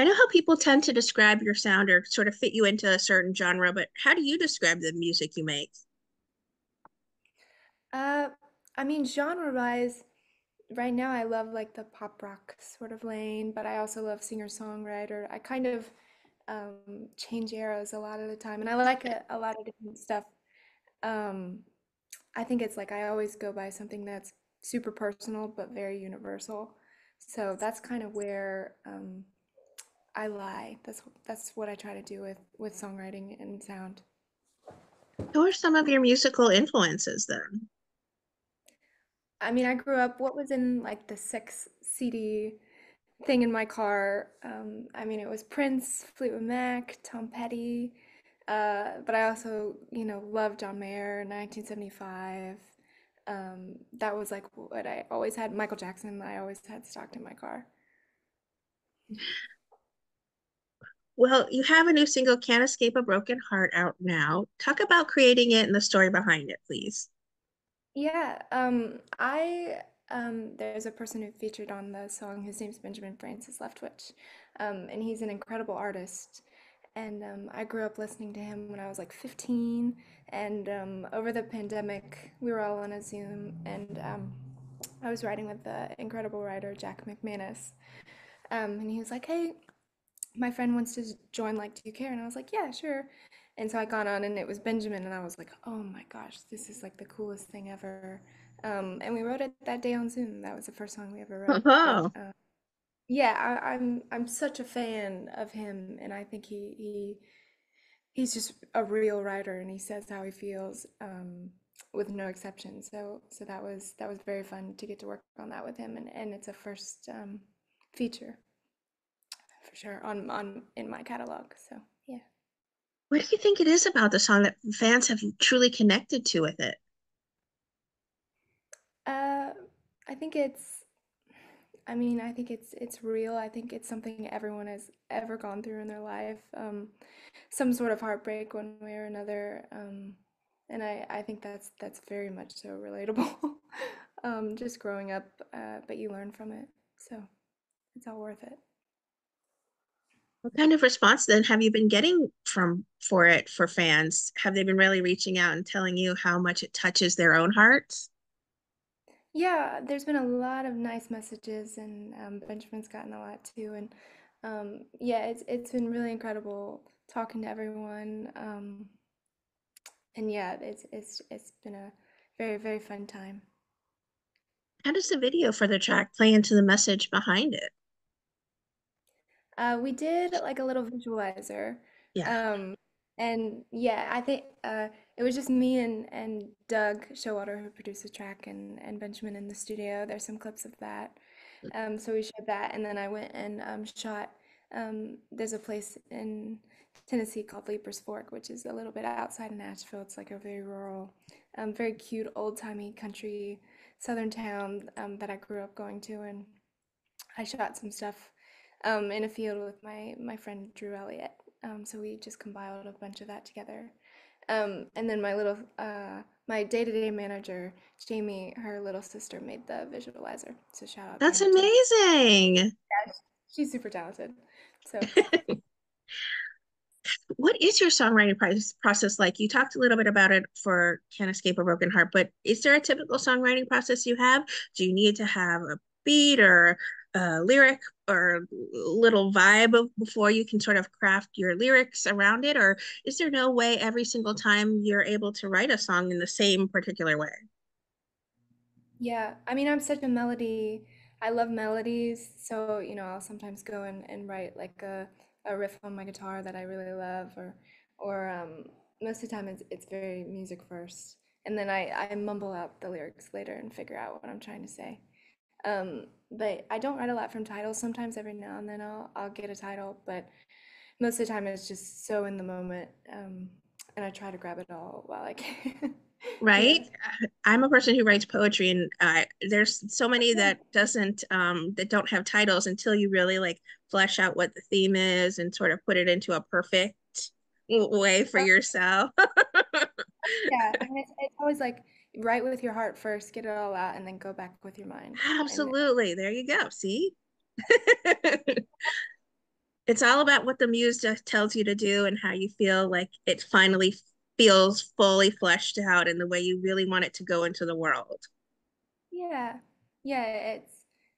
I know how people tend to describe your sound or sort of fit you into a certain genre, but how do you describe the music you make? Uh, I mean, genre-wise, right now I love like the pop rock sort of lane, but I also love singer-songwriter. I kind of change eras a lot of the time, and I like a lot of different stuff. Um, I think it's like I always go by something that's super personal but very universal. So that's kind of where I lie. That's what I try to do with songwriting and sound. Who are some of your musical influences then? I mean, I grew up, what was in like the six CD thing in my car? I mean, it was Prince, Fleetwood Mac, Tom Petty, but I also, loved John Mayer, 1975. That was like what I always had. Michael Jackson, I always had stocked in my car. Well, you have a new single, Can't Escape a Broken Heart, out now. Talk about creating it and the story behind it, please. Yeah, there's a person who featured on the song. His name's Benjamin Francis Leftwich, and he's an incredible artist. And I grew up listening to him when I was like 15. And over the pandemic, we were all on a Zoom, and I was writing with the incredible writer Jack McManus. And he was like, "Hey, my friend wants to join. Like, do you care?" And I was like, "Yeah, sure." And so I got on, and it was Benjamin, and I was like, "Oh my gosh, this is like the coolest thing ever." And we wrote it that day on Zoom. That was the first song we ever wrote. But Oh, yeah, I'm such a fan of him, and I think he's just a real writer, and he says how he feels with no exception. So that was very fun to get to work on that with him, and it's a first feature for sure on in my catalog. So yeah. what do you think it is about the song that fans have truly connected to with it? Uh, I think it's, I mean, I think it's real. I think it's something everyone has ever gone through in their life. Some sort of heartbreak one way or another. And I think that's very much so relatable. Just growing up, but you learn from it. So it's all worth it. What kind of response then have you been getting from for it for fans? Have they been really reaching out and telling you how much it touches their own hearts? Yeah, there's been a lot of nice messages, and Benjamin's gotten a lot too. And yeah, it's been really incredible talking to everyone. And yeah, it's been a very, very fun time. How does the video for the track play into the message behind it? We did like a little visualizer. Yeah. Um, and yeah, I think it was just me and Doug Showalter who produced the track and Benjamin in the studio. There's some clips of that. So we showed that, and then I went and shot. There's a place in Tennessee called Leaper's Fork, which is a little bit outside of Nashville. It's like a very rural, very cute, old-timey country southern town that I grew up going to, and I shot some stuff in a field with my friend Drew Elliott. So we just compiled a bunch of that together. And then my day-to-day manager, Jamie, her little sister made the visualizer. So shout out to That's her too. amazing. Yeah, she's super talented. So What is your songwriting process like? You talked a little bit about it for Can't Escape a Broken Heart, but is there a typical songwriting process you have? Do you need to have a beat or a lyric or little vibe before you can sort of craft your lyrics around it? Or is there no way every single time you're able to write a song in the same particular way? yeah, I mean, I'm such a melody. I love melodies, so I'll sometimes go and write like a riff on my guitar that I really love, or most of the time it's very music first, and then I mumble out the lyrics later and figure out what I'm trying to say. But I don't write a lot from titles. Sometimes every now and then I'll get a title, but most of the time it's just so in the moment, and I try to grab it all while I can. Right? Yeah. I'm a person who writes poetry, and there's so many that don't have titles until you really like flesh out what the theme is and sort of put it into a perfect way for yourself. Yeah, I mean, it's always like write with your heart first, get it all out, and then go back with your mind. And Absolutely. There you go. See? It's all about what the muse just tells you to do and how you feel like it finally feels fully fleshed out in the way you really want it to go into the world. Yeah. Yeah,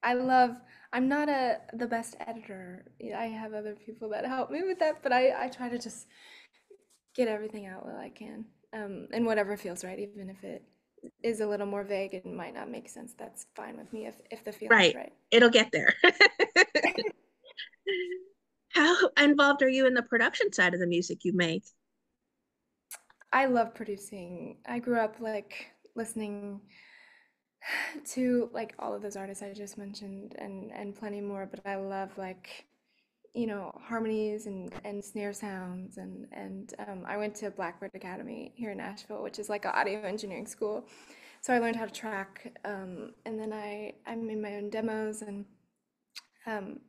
I love I'm not the best editor. I have other people that help me with that, but I try to just get everything out that I can. And whatever feels right, even if it is a little more vague and might not make sense, that's fine with me if the feeling's Right. right. It'll get there. How involved are you in the production side of the music you make? I love producing. I grew up like listening to like all of those artists I just mentioned and plenty more, but I love like harmonies and snare sounds and I went to Blackbird Academy here in Nashville, which is like an audio engineering school. So I learned how to track, and then I made my own demos and um,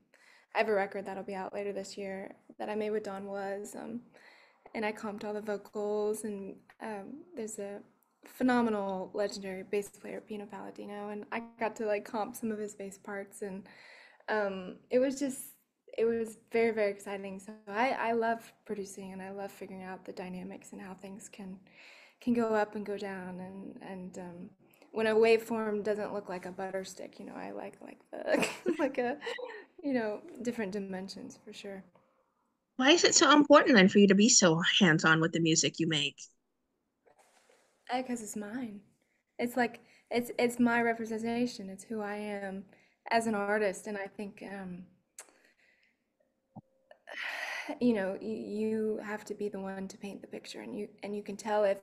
I have a record that'll be out later this year that I made with Don Was, and I comped all the vocals and there's a phenomenal legendary bass player Pino Palladino and I got to like comp some of his bass parts and it was very, very exciting. So I love producing and I love figuring out the dynamics and how things can go up and go down and when a waveform doesn't look like a butter stick, I like the like a different dimensions for sure. Why is it so important then for you to be so hands-on with the music you make? Because it's mine. It's like it's my representation. It's who I am as an artist, and I think you have to be the one to paint the picture and you can tell if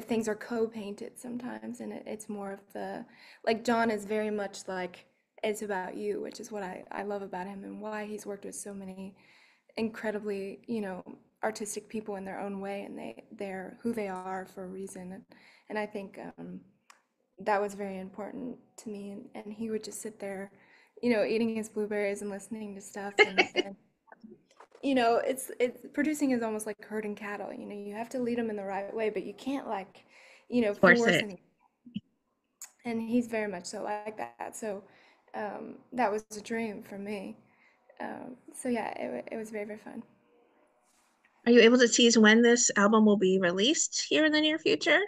things are co-painted sometimes and it's more of the like John is very much like it's about you, which is what I love about him and why he's worked with so many incredibly artistic people in their own way and they're who they are for a reason and I think that was very important to me and he would just sit there eating his blueberries and listening to stuff and it's producing is almost like herding cattle. You have to lead them in the right way, but you can't like, Force force it. any. And he's very much so like that. So that was a dream for me. So yeah, it was very, very fun. Are you able to tease when this album will be released here in the near future?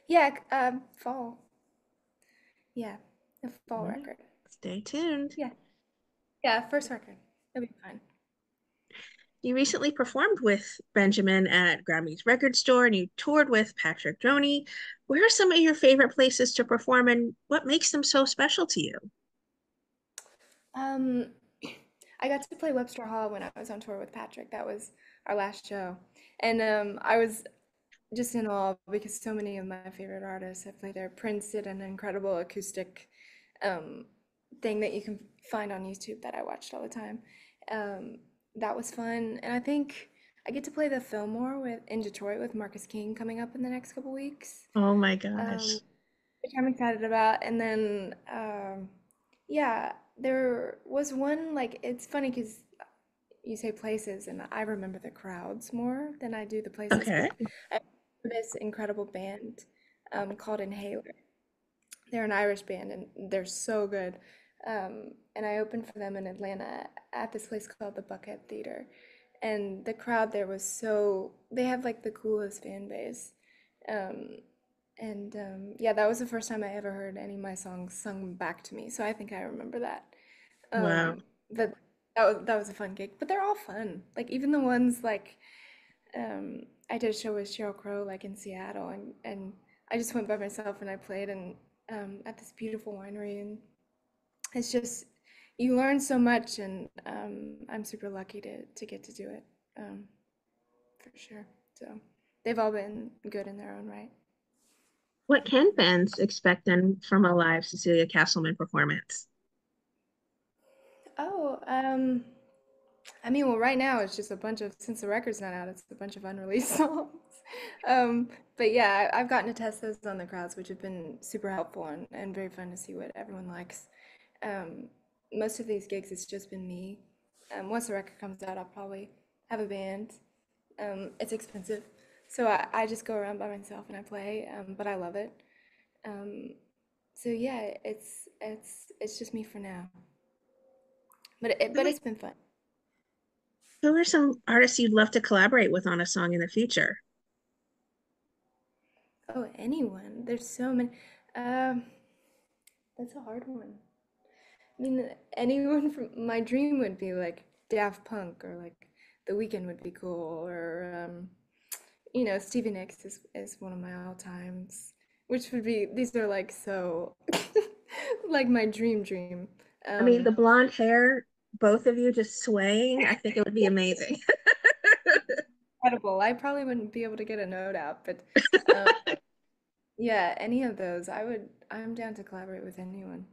Yeah, fall. Yeah, a All fall right. record. Stay tuned. Yeah, yeah, first record. It'll be fun. You recently performed with Benjamin at Grammy's Record Store and you toured with Patrick Droney. Where are some of your favorite places to perform and what makes them so special to you? Um, I got to play Webster Hall when I was on tour with Patrick. That was our last show. And I was just in awe because so many of my favorite artists have played there. Prince did an incredible acoustic um, thing that you can find on YouTube that I watched all the time. Um, that was fun, and I think I get to play the Fillmore with in Detroit with Marcus King coming up in the next couple weeks, Oh my um, gosh. which I'm excited about. And then, yeah, there was one like it's funny because you say places, and I remember the crowds more than I do the places. Okay. But I remember this incredible band called Inhaler. They're an Irish band, and they're so good. And I opened for them in Atlanta at this place called the Buckhead Theater, and the crowd there was so they have like the coolest fan base. Um, and yeah, that was the first time I ever heard any of my songs sung back to me. So I think I remember that. Wow. But that was a fun gig. But they're all fun. Like even the ones like I did a show with Sheryl Crow like in Seattle, and I just went by myself and I played and at this beautiful winery, and it's just you learn so much, and I'm super lucky to get to do it for sure. So they've all been good in their own right. What can fans expect then from a live Cecilia Castleman performance? Oh, I mean, well, right now it's just a bunch of since the record's not out, it's a bunch of unreleased songs. Um, but yeah, I've gotten to test those on the crowds, which have been super helpful and very fun to see what everyone likes. Um, Most of these gigs, it's just been me. Once the record comes out, I'll probably have a band. It's expensive, so I just go around by myself and I play, but I love it. Um, so yeah, it's just me for now, but Really? it's been fun. Who are some artists you'd love to collaborate with on a song in the future? Oh, anyone. There's so many. Um, that's a hard one. I mean, anyone from my dream would be like Daft Punk or like The Weeknd would be cool or Stevie Nicks is one of my all times, which would be these are like so like my dream. I mean, Um, the blonde hair, both of you just swaying, I think it would be amazing. Incredible. I probably wouldn't be able to get a note out, but um, yeah, any of those, I'm down to collaborate with anyone.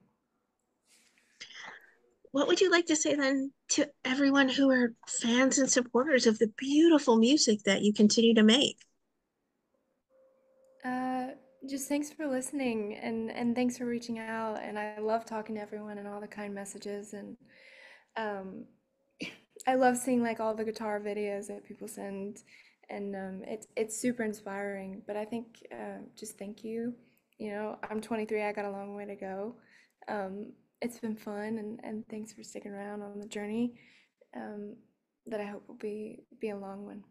What would you like to say then to everyone who are fans and supporters of the beautiful music that you continue to make? Uh, just thanks for listening and thanks for reaching out. And I love talking to everyone and all the kind messages. And um, I love seeing like all the guitar videos that people send, and it's super inspiring. But I think just thank you. I'm 23. I got a long way to go. Um, it's been fun, and thanks for sticking around on the journey. Um, that I hope will be a long one.